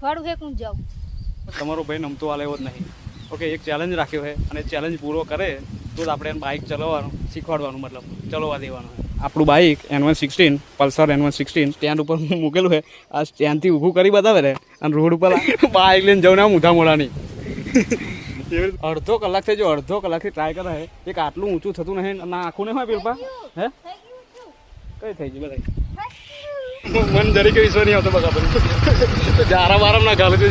શીખવાડું હે હું જાઉં તમારો ભાઈ નમતો આલે એવો જ નહીં. ઓકે, એક ચેલેન્જ રાખ્યો છે અને ચેલેન્જ પૂરો કરે તો જ આપણે એને બાઇક ચલાવવાનું શીખવાડવાનું, મતલબ ચલાવવા દેવાનું. આપણું bike N116 Pulsar N116 stand ઉપર મૂકેલું છે. આ સ્ટેન્ડથી ઊભું કરી બતાવે ને અને રોડ ઉપર બાઇક લઈને જવું ને આમ ઊંધા મોડાની. અડધો કલાક થઈ જો, અડધો કલાકથી ટ્રાય કરે છે. એક આટલું ઊંચું થતું નહીં ના આખું નહીં હોય પેલું. હે કઈ થઈ ગયું બધા મન જરીકે વિશ્વાસ નહીં આવતો બરાબર. જારા બારા ના ગાલે તો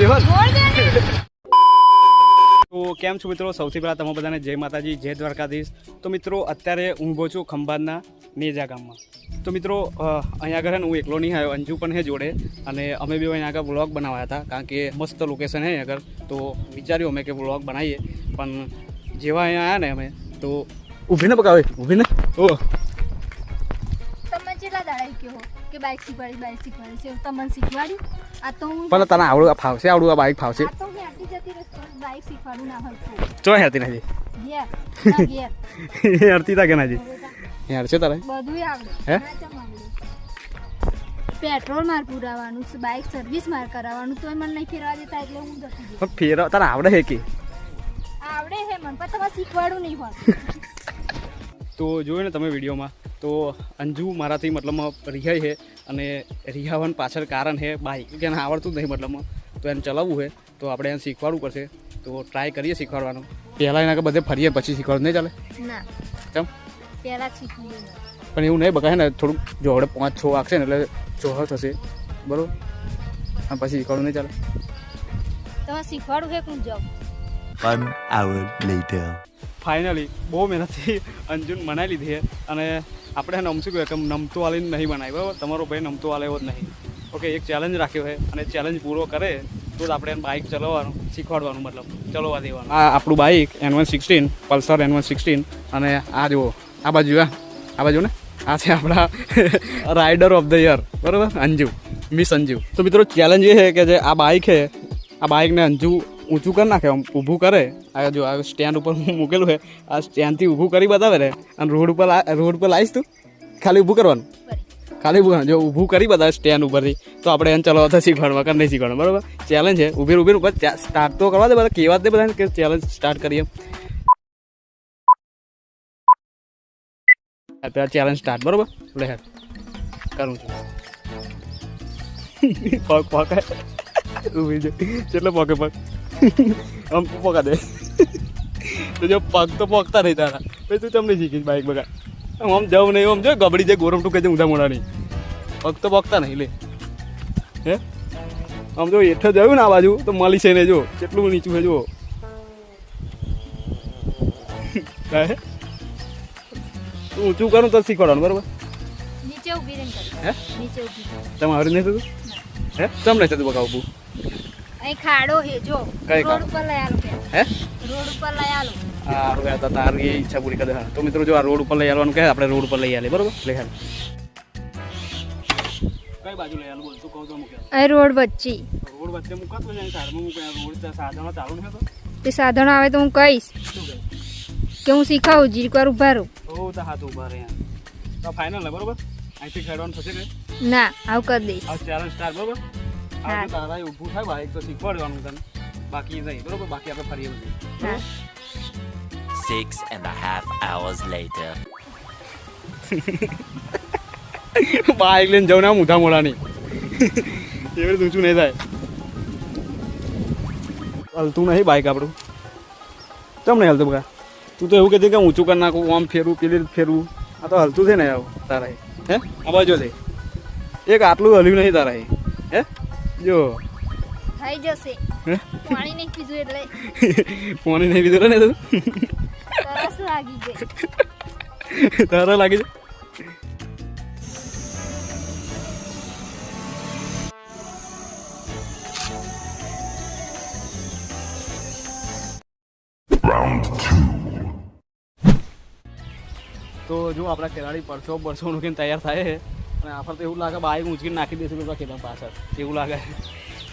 તો કેમ છો મિત્રો? સૌથી પહેલાં તમે બધાને જય માતાજી, જય દ્વારકાધીશ. તો મિત્રો અત્યારે હું ઊભો છું ખંભાતના નેજા ગામમાં. તો મિત્રો અહીંયા આગળ હું એકલો નહીં આવ્યો, અંજુ પણ હે જોડે અને અમે બી અહીંયા આગળ વ્લોગ બનાવ્યા હતા કારણ કે મસ્ત લોકેશન છે અહીંયા આગળ. તો વિચાર્યું અમે કે વ્લોગ બનાવીએ, પણ જેવા અહીંયા આવ્યા ને અમે તો ઊભીને પકાવે ઊભીને ઓ તમે કેટલા દાડા કહો કે બાઇક શીખવાડી છે તમને શીખવાડી આ તો હું પણ તને આવડું ફાવશે, આવડું આ બાઇક ફાવશે? આ તો હું આટી જતી રસ્તો બાઇક શીખવાડું ના હોય ચો હેરતી નથી ઘેર ના ઘેર હેરતી તા કે નાજી યાર છે તારે બધું આવડે. હે? ના ચમ આવડે. પેટ્રોલ માર પુરાવાનું, બાઇક સર્વિસ માર કરાવવાનું તોય મને નહીં ફેરવા દેતા એટલે હું જતી રહી. પણ ફેરવ તને આવડે હે કે? આવડે હે મને પણ તમારે શીખવાડું નહીં હોય. તો જોયું ને તમે વિડીયોમાં તો અંજુ મારાથી મતલબમાં રિહાઈ છે અને રિહાવાનું પાછળ કારણ છે બાઇક કે એને આવડતું જ નહીં મતલબમાં. તો એને ચલાવવું છે તો આપણે એને શીખવાડવું પડશે. તો ટ્રાય કરીએ શીખવાડવાનું. પહેલાં એના બધે ફરીએ પછી શીખવાડવું નહીં ચાલે? ના કેમ? પહેલા જ શીખવું પણ એવું નહીં બગાય ને, થોડુંક જોડે 5-6 વાગશે ને એટલે ચોહ થશે બરાબર, અને પછી શીખવાડવું નહીં ચાલે? તમારે શીખવાડું છે હું જાઉં. 1 hour later. ફાઇનલી બહુ મહેનતથી અંજુન બનાવી લીધી છે અને આપણે નમ શું કહેવાય કે નમતો વાલીને નહીં બનાવી બરાબર. તમારો ભાઈ નમતો વાલે એવો જ નહીં. ઓકે, એક ચેલેન્જ રાખ્યો છે અને ચેલેન્જ પૂરો કરે તો જ આપણે એને બાઇક ચલાવવાનું શીખવાડવાનું, મતલબ ચલાવવા દેવાનું. આ આપણું બાઇક N116 પલ્સર N116 અને આ જુઓ આ બાજુ આ બાજુ ને આ છે આપણા રાઇડર ઓફ ધ યર બરાબર, અંજુ, મિસ અંજુ. તો મિત્રો ચેલેન્જ એ છે કે જે આ બાઇક છે આ બાઇકને અંજુ ઊંચું કરી નાખે, આમ ઊભું કરે. આ જો આ સ્ટેન્ડ ઉપર મૂકેલું છે, આ સ્ટેન્ડથી ઊભું કરી બતાવે ને અને રોડ ઉપર લાવીશ તું ખાલી ઊભું કરવાનું, ખાલી ઊભું જો ઊભું કરી બતાવે સ્ટેન્ડ ઉપરથી તો આપણે એને ચલાવતા શીખવાડવા કે નહીં શીખવાડવા બરાબર. ચેલેન્જ છે ઊભી ઉપર સ્ટાર્ટ તો કરવા દે, બધા કહેવા દે બધાને કે ચેલેન્જ સ્ટાર્ટ કરીએ. અત્યારે ચેલેન્જ સ્ટાર્ટ બરાબર. લે હેડ કરું છું પગ પગ ઊભી છે કેટલો પગે પગ આમ પોકા દે તો જો પગ તો પોકતા નહીં તારા પછી તું તમને શીખીશ બાઇક બગા. આમ જવું નહીં આમ જો ગબડી જાય ગોરમ ટૂંકે છે ઊંધા મોડા નહીં, પગ તો પોકતા નહીં. લે હે આમ જો હેઠ જયું ને આ બાજુ તો મળી છે ને જો કેટલું નીચું છે જુઓ. તું ઊંચું કરું તો શીખવાડવાનું બરાબર. નીચે ઊભી રહીને કર. હે નીચે ઊભી રહી. તમારે નહીં થતું? હે તમ નહીં થતું બગા ઊભું? અહીં ખાડો હે જો કઈ રોડ ઉપર લઈ આલો કે હે રોડ ઉપર લઈ આલો. સારું યાર તારી ઈચ્છા પૂરી કરી દે. તો મિત્રો જો આ રોડ ઉપર લઈ આવવાનું કહે આપણે રોડ ઉપર લઈ આવીએ બરાબર. લઈ હાલ કઈ બાજુ લઈ આવું બોલ તું કહું તો મૂકે અહીં રોડ વચ્ચે રોડ વચ્ચે મૂકાતો ને સાઈડમાં મૂકે. રોડ સાધનો ચાલુ નહીં થતો તે સાધનો આવે તો હું કહીશ શું કહે કે હું શીખાવું જીરીક વાર ઉભા રહું. ઓ તો હાથ ઉભા રહે યાર. તો ફાઇનલ ને બરાબર અહીંથી ખેડવાનું થશે ને ના આવું કરી દઈશ. આ ચેલેન્જ સ્ટાર્ટ બરાબર. હા. આ તારા ઊભું થાય બાઈક તો શીખવાડવાનું તને, બાકી નહીં બરાબર. બાકી આપણે ફરીએ બધું. હા 6.5 hours later. બાઈક લઈને જવું ને આમ ઊંધા મોડાની એવી ઊંચું નહીં થાય. હલતું નહીં બાઈક આપણું. કેમ નહીં હલતું બકા? તું તો એવું કહેતી કે ઊંચું કરી નાખું આમ ફેરવું પેલી રીતે ફેરવું. આ તો હલતું છે ને આવું તારા હે આ બાજુ છે એક આટલું હલ્યું નહીં તારા હે જો થઈ જશે. હે પાણી નહીં પીધું એટલે પાણી નહીં પીધું ને તું તરસ લાગી ગઈ. તારા લાગી છે. તો જો આપણા ખેલાડી પરસો મૂકીને તૈયાર થાય છે અને આફર તો એવું લાગે બાઈક ઊંચકીને નાખી દેશે પેલા ખેતર પાછળ એવું લાગે.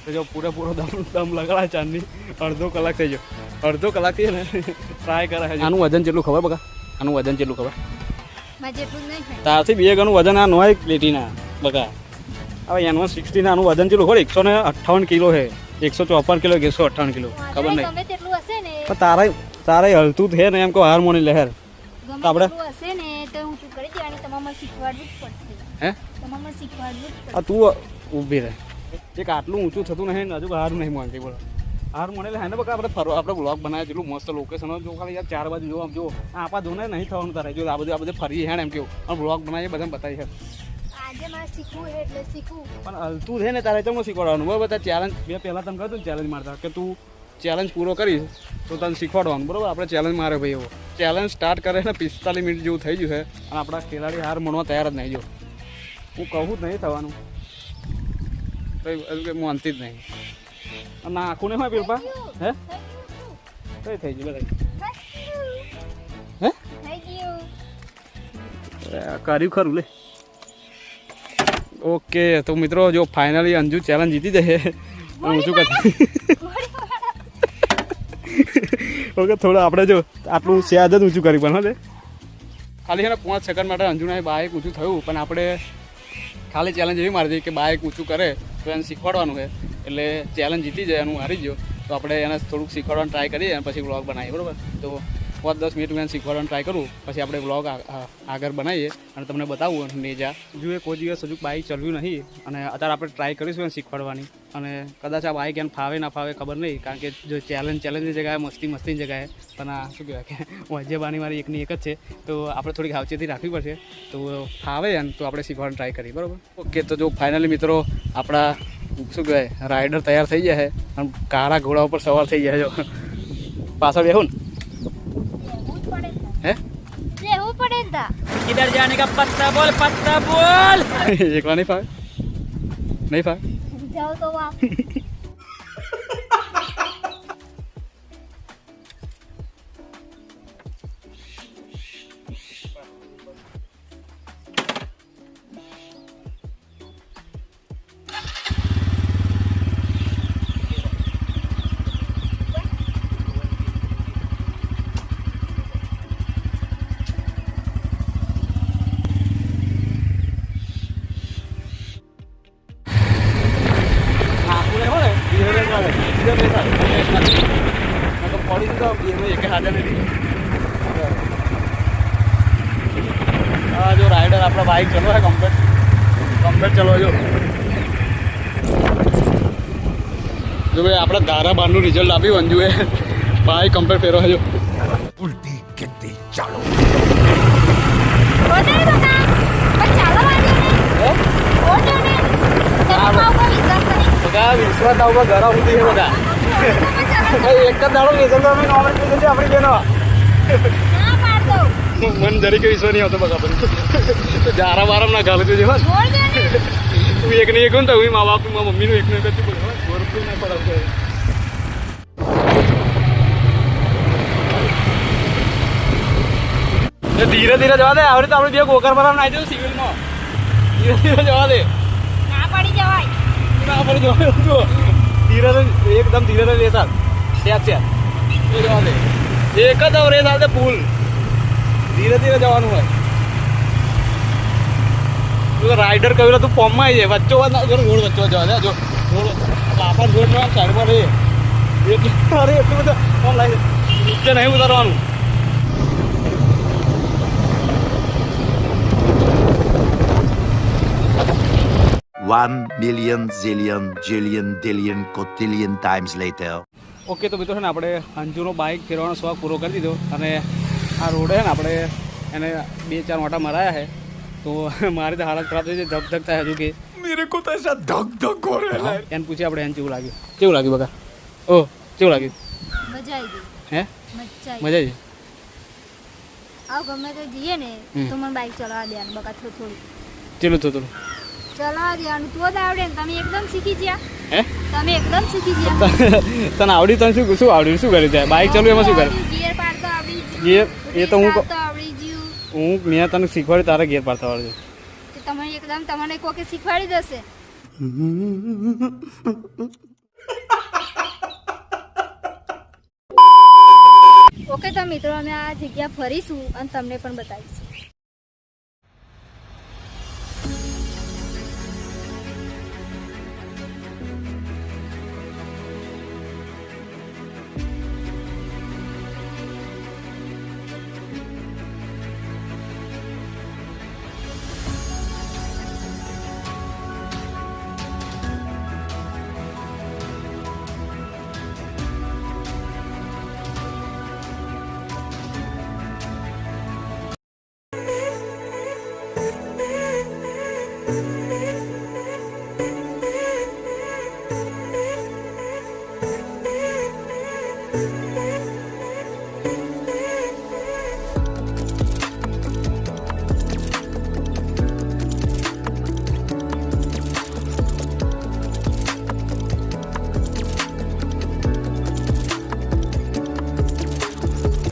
તો જો પૂરેપૂરો દમ લગાડા ચાંદની અડધો કલાક થઈ ગયો. અડધો કલાકથી ને ટ્રાય કરે છે. આનું વજન કેટલું ખબર બકા? આનું વજન કેટલું ખબર? માં જેટલું નહીં થાય તારથી 2 ગણું વજન આ નોય પ્લેટીના બકા. હવે N116 આનું વજન કેટલું ખબર? 158 કિલો છે. 154 કિલો કે 158 કિલો ખબર નહીં. ગમે તેટલું હશે ને પણ તારે હલતું છે ને એમ કહો હાર્મોની લહેર. ગમે તો આપણે- તેટલું હશે ને તો હું શું કરી દેવાની તમારે શીખવાડવું જ પડશે. હે તમારે શીખવાડવું જ પડશે. આ તું ઊભી રહે. એક આટલું ઊંચું થતું નહીં ને હજુ હાર નહીં માનતી બોલો. હાર મળેલે હે ને બકા આપણે બ્લોગ બનાવ્યા એટલું મસ્ત લોકેશન જો ખાલી યાર 4 બાજુ જો આમ જો આપા જો ને નહીં થવાનું તારે જો આ બધું ફરી હે ને એમ કેવું અને બ્લોગ બનાવીએ બધાને બતાવી છે આજે મારે શીખવું છે એટલે શીખવું. પણ હલતું છે ને તારે તમને શીખવાડવાનું બરાબર. તારે ચેલેન્જ બે પહેલાં તમે કહ્યું ચેલેન્જ મારતા કે તું ચેલેન્જ પૂરો કરીશ તો તને શીખવાડવાનું બરાબર. આપણે ચેલેન્જ મારે ભાઈ એવો ચેલેન્જ સ્ટાર્ટ કરે ને 45 મિનિટ જેવું થઈ ગયું છે અને આપણા ખેલાડી હાર માનવા તૈયાર જ નહીં. જો હું કહું જ નહીં થવાનું કંઈ માનતી જ નહીં. ના આખું નહીં હોય પીપા હે કઈ થઈ ગયું બધા હે થઈ ગયું. કર્યું ખરું લે. ઓકે તો મિત્રો જો ફાઇનલી અંજુ ચેલેન્જ જીતી જશે હું શું કરતી ઓકે થોડું આપણે જો આટલું સહેજ જ ઊંચું કરી પણ હે ખાલી છે ને 5 સેકન્ડ માટે અંજુના બાઇક ઊંચું થયું પણ આપણે ખાલી ચેલેન્જ એવી મારી દઈએ કે બાઇક ઊંચું કરે તો એને શીખવાડવાનું છે એટલે ચેલેન્જ જીતી જાય એનું હારી ગયો તો આપણે એને થોડુંક શીખવાડવાનું ટ્રાય કરીએ અને પછી વ્લોગ બનાવીએ બરાબર. તો 5-10 મિનિટ મેં શીખવાડવાનું ટ્રાય કરું પછી આપણે વ્લોગ આગળ બનાવીએ અને તમને બતાવું નેજા જો એ કોઈ દિવસ હજુ બાઇક ચલાવ્યું નહીં અને અત્યારે આપણે ટ્રાય કરીશું એને શીખવાડવાની અને કદાચ આ બાઇક એને ફાવે ના ફાવે ખબર નહીં કારણ કે જો ચેલેન્જની જગ્યાએ મસ્તીની જગ્યાએ પણ આ શું કહેવાય કે વજે બાની મારી એકની એક જ છે તો આપણે થોડીક સાવચેતી રાખવી પડશે તો ફાવે એને તો આપણે શીખવાનું ટ્રાય કરીએ બરાબર. ઓકે તો જો ફાઇનલી મિત્રો આપણા શું કહેવાય રાઇડર તૈયાર થઈ ગયા છે અને કાળા ઘોડા ઉપર સવાર થઈ ગયા જો પાછળ બેહું ને હે રહેવું પડે ને તા. किधर जाने का पत्ता बोल એકલા નહીં ફાવે નહીં ફાવે જાઓ તો વાહ. હા જો રાઇડર આપણા બાઇક ચલો હે કમ્પ્લેટ ચલો જો ભાઈ આપણા ધારા બારનું રિઝલ્ટ આપ્યું અંજુએ બાઇક કમ્પ્લેટ ફેરવો જો ઉલટી ગદ્દી ચાલો બતાવી દો ના. પણ ચાલો વાંધો નહીં. ઓડો ને. તમારા ઉપર વિશ્વાસ કરી. બધા વિશ્વાસ ઉપર ઘર સુધી છે બધા એક જ દાડો રિઝલ્ટ અમે નોર્મલ કીધું આપણી બેનો ના પાડતો. મન જરીકે વિશ્વાસ નહીં આવતો બરાબર તો જારા બારામ ના ગાલે છે બસ છોડ દે ને. તું એક ને એક ને તો હું મા બાપ મારા મમ્મીનું એક ને એક જ છું ગોરખું ના પડાવતો ધીરે ધીરે જવા દે આવડે તો આપણે બે ગોકર બરાબર નાખી દઉં સિવિલમાં ધીરે ધીરે જવા દે ના પડી જવાય. ના પડી જવા જો ધીરે એકદમ ધીરે ધીરે રેસ હાલ છે એ જવા દે એક જ રેસ હાલ દે ફૂલ ધીરે ધીરે જવાનું હોય તું રાઇડર કહ્યું તું ફોર્મમાં આવી જાય વચ્ચો વાત ના જો રોડ વચ્ચો જવા દે જો રોડ પાપા રોડમાં સાઈડમાં રહે અરે એટલું બધું ફોર્મ લાગે નીચે નહીં ઉતારવાનું 1,000,000 zillion jillion dillion cotillion times later. Okay તો મિત્રો છે ને આપણે અંજુનો બાઇક ફેરવાનો શોખ પૂરો કરી દીધો અને આ રોડ છે ને આપણે એને 2-4 મોટા મરાયા છે તો મારી તો હાલત ખરાબ થઈ છે ધક ધક થાય હજુ કે मेरे को तो ऐसा धक धक हो रहा है. એને પૂછીએ આપણે એને કેવું લાગ્યું બકા ઓહ કેવું લાગ્યું મજા આવી ગઈ. હે મજા આવી. મજા આવી આવ ગમે તો જઈએ ને હમ. તો મને બાઈક ચલાવવા દેવાનું બકા થોડું ચલો થોડું ચલાવવા દેવાનું તો જ આવડે ને. તમે એકદમ શીખી ગયા. હે તમે એકદમ શીખી ગયા. તને આવડી તને શું આવડ્યું શું કરી જાય બાઇક ચાલુ એમાં શું કરે ગિયર પાડતો આવડી ગયું. ગિયર એ તો હું રેસ આપતો આવડી ગયું. મેં તને શીખવાડ્યું તારે ગેર પાડતા આવડે તો તમે એકદમ તમને કોકે શીખવાડી દેશે. ઓકે તો મિત્રો અમે આ જગ્યા ફરીશું અને તમને પણ બતાવીશું. છે